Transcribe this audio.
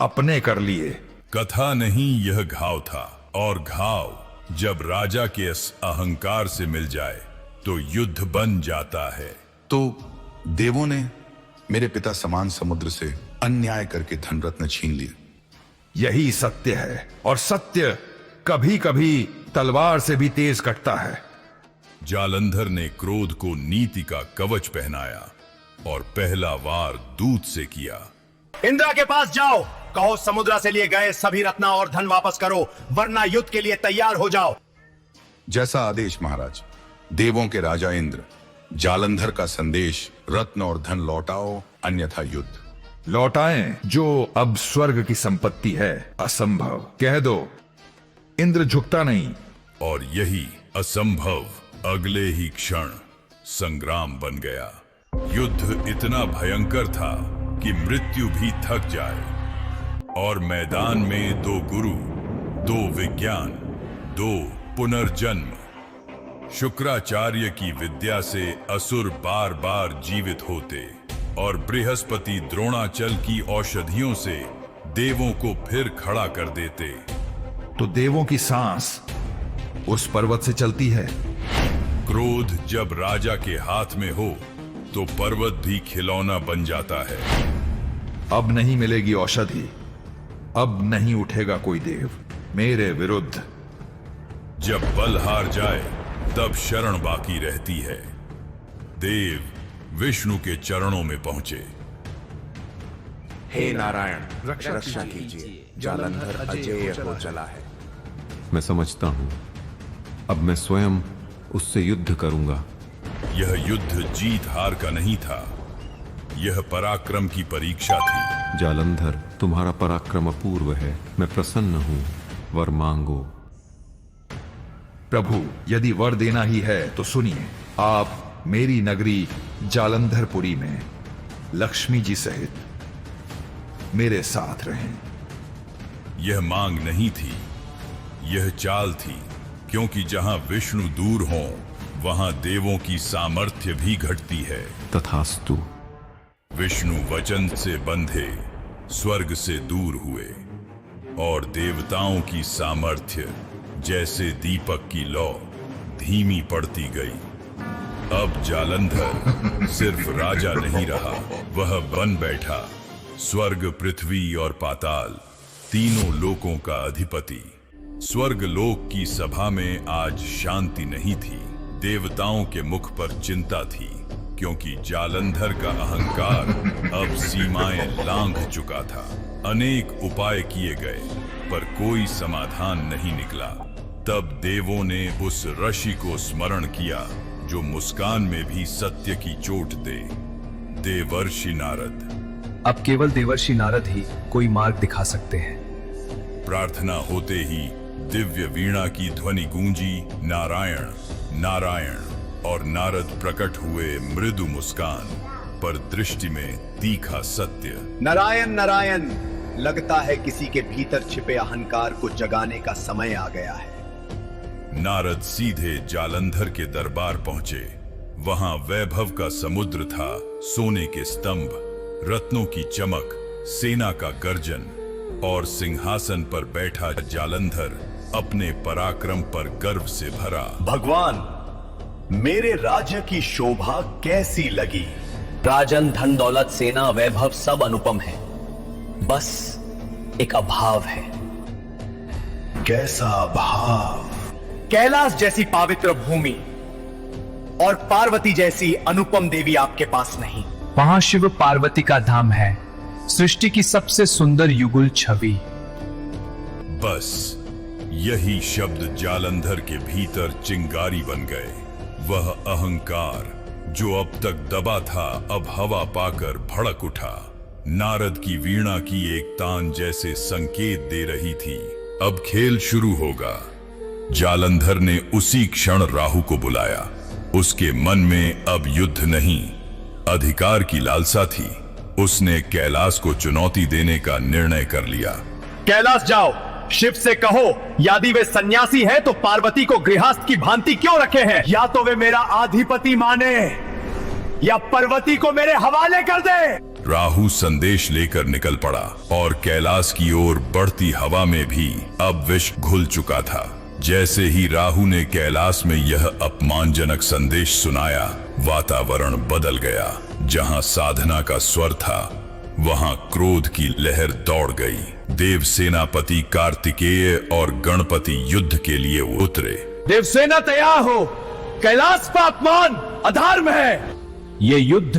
अपने कर लिए। कथा नहीं, यह घाव था, और घाव जब राजा के इस अहंकार से मिल जाए तो युद्ध बन जाता है। तो देवों ने मेरे पिता समान समुद्र से अन्याय करके धन रत्न छीन लिए। यही सत्य है, और सत्य कभी कभी तलवार से भी तेज कटता है। जालंधर ने क्रोध को नीति का कवच पहनाया और पहला वार दूत से किया। इंद्रा के पास जाओ, कहो समुद्र से लिए गए सभी रत्न और धन वापस करो, वरना युद्ध के लिए तैयार हो जाओ। जैसा आदेश महाराज। देवों के राजा इंद्र, जालंधर का संदेश, रत्न और धन लौटाओ, अन्यथा युद्ध। लौटाएं जो अब स्वर्ग की संपत्ति है। असंभव कह दो। इंद्र झुकता नहीं। और यही असंभव अगले ही क्षण संग्राम बन गया। युद्ध इतना भयंकर था कि मृत्यु भी थक जाए। और मैदान में दो गुरु, दो विज्ञान, दो पुनर्जन्म। शुक्राचार्य की विद्या से असुर बार बार जीवित होते और बृहस्पति द्रोणाचल की औषधियों से देवों को फिर खड़ा कर देते। तो देवों की सांस उस पर्वत से चलती है। क्रोध जब राजा के हाथ में हो तो पर्वत भी खिलौना बन जाता है। अब नहीं मिलेगी औषधि, अब नहीं उठेगा कोई देव मेरे विरुद्ध। जब बल हार जाए तब शरण बाकी रहती है। देव विष्णु के चरणों में पहुंचे। हे नारायण, रक्षा कीजिए, जालंधर अजेय हो चला है। मैं समझता हूं, अब मैं स्वयं उससे युद्ध करूंगा। यह युद्ध जीत हार का नहीं था, यह पराक्रम की परीक्षा थी। जालंधर, तुम्हारा पराक्रम अपूर्व है। मैं प्रसन्न हूं, वर मांगो। प्रभु, यदि वर देना ही है तो सुनिए। आप मेरी नगरी जालंधरपुरी में लक्ष्मी जी सहित मेरे साथ रहें। यह मांग नहीं थी, यह चाल थी, क्योंकि जहां विष्णु दूर हों वहां देवों की सामर्थ्य भी घटती है। तथास्तु। विष्णु वचन से बंधे स्वर्ग से दूर हुए और देवताओं की सामर्थ्य जैसे दीपक की लौ धीमी पड़ती गई। अब जालंधर सिर्फ राजा नहीं रहा, वह बन बैठा स्वर्ग, पृथ्वी और पाताल, तीनों लोकों का अधिपति। स्वर्ग लोक की सभा में आज शांति नहीं थी। देवताओं के मुख पर चिंता थी, क्योंकि जालंधर का अहंकार अब सीमाएं लांघ चुका था। अनेक उपाय किए गए पर कोई समाधान नहीं निकला। तब देवों ने उस ऋषि को स्मरण किया जो मुस्कान में भी सत्य की चोट दे, देवर्षि नारद। अब केवल देवर्षि नारद ही कोई मार्ग दिखा सकते हैं। प्रार्थना होते ही दिव्य वीणा की ध्वनि गूंजी। नारायण नारायण और नारद प्रकट हुए, मृदु मुस्कान पर दृष्टि में तीखा सत्य। नारायण नारायण, लगता है किसी के भीतर छिपे अहंकार को जगाने का समय आ गया है। नारद सीधे जालंधर के दरबार पहुंचे। वहां वैभव का समुद्र था, सोने के स्तंभ, रत्नों की चमक, सेना का गर्जन और सिंहासन पर बैठा जालंधर अपने पराक्रम पर गर्व से भरा। भगवान, मेरे राज्य की शोभा कैसी लगी? राजन, धन दौलत, सेना, वैभव सब अनुपम है, बस एक अभाव है। कैसा अभाव? कैलाश जैसी पवित्र भूमि और पार्वती जैसी अनुपम देवी आपके पास नहीं। वहां शिव पार्वती का धाम है, सृष्टि की सबसे सुंदर युगुल छवि। बस यही शब्द जालंधर के भीतर चिंगारी बन गए। वह अहंकार जो अब तक दबा था, अब हवा पाकर भड़क उठा। नारद की वीणा की एक तान जैसे संकेत दे रही थी, अब खेल शुरू होगा। जालंधर ने उसी क्षण राहु को बुलाया। उसके मन में अब युद्ध नहीं, अधिकार की लालसा थी। उसने कैलाश को चुनौती देने का निर्णय कर लिया। कैलाश जाओ, शिव से कहो यदि वे सन्यासी हैं तो पार्वती को गृहस्थ की भांति क्यों रखे हैं? या तो वे मेरा आधिपति माने या पार्वती को मेरे हवाले कर दे। राहु संदेश लेकर निकल पड़ा और कैलाश की ओर बढ़ती हवा में भी अब विष घुल चुका था। जैसे ही राहु ने कैलाश में यह अपमानजनक संदेश सुनाया, वातावरण बदल गया। जहां साधना का स्वर था, वहां क्रोध की लहर दौड़ गई। देव सेनापति कार्तिकेय और गणपति युद्ध के लिए उतरे। देवसेना तैयार हो, कैलाश का अपमान अधर्म है। ये युद्ध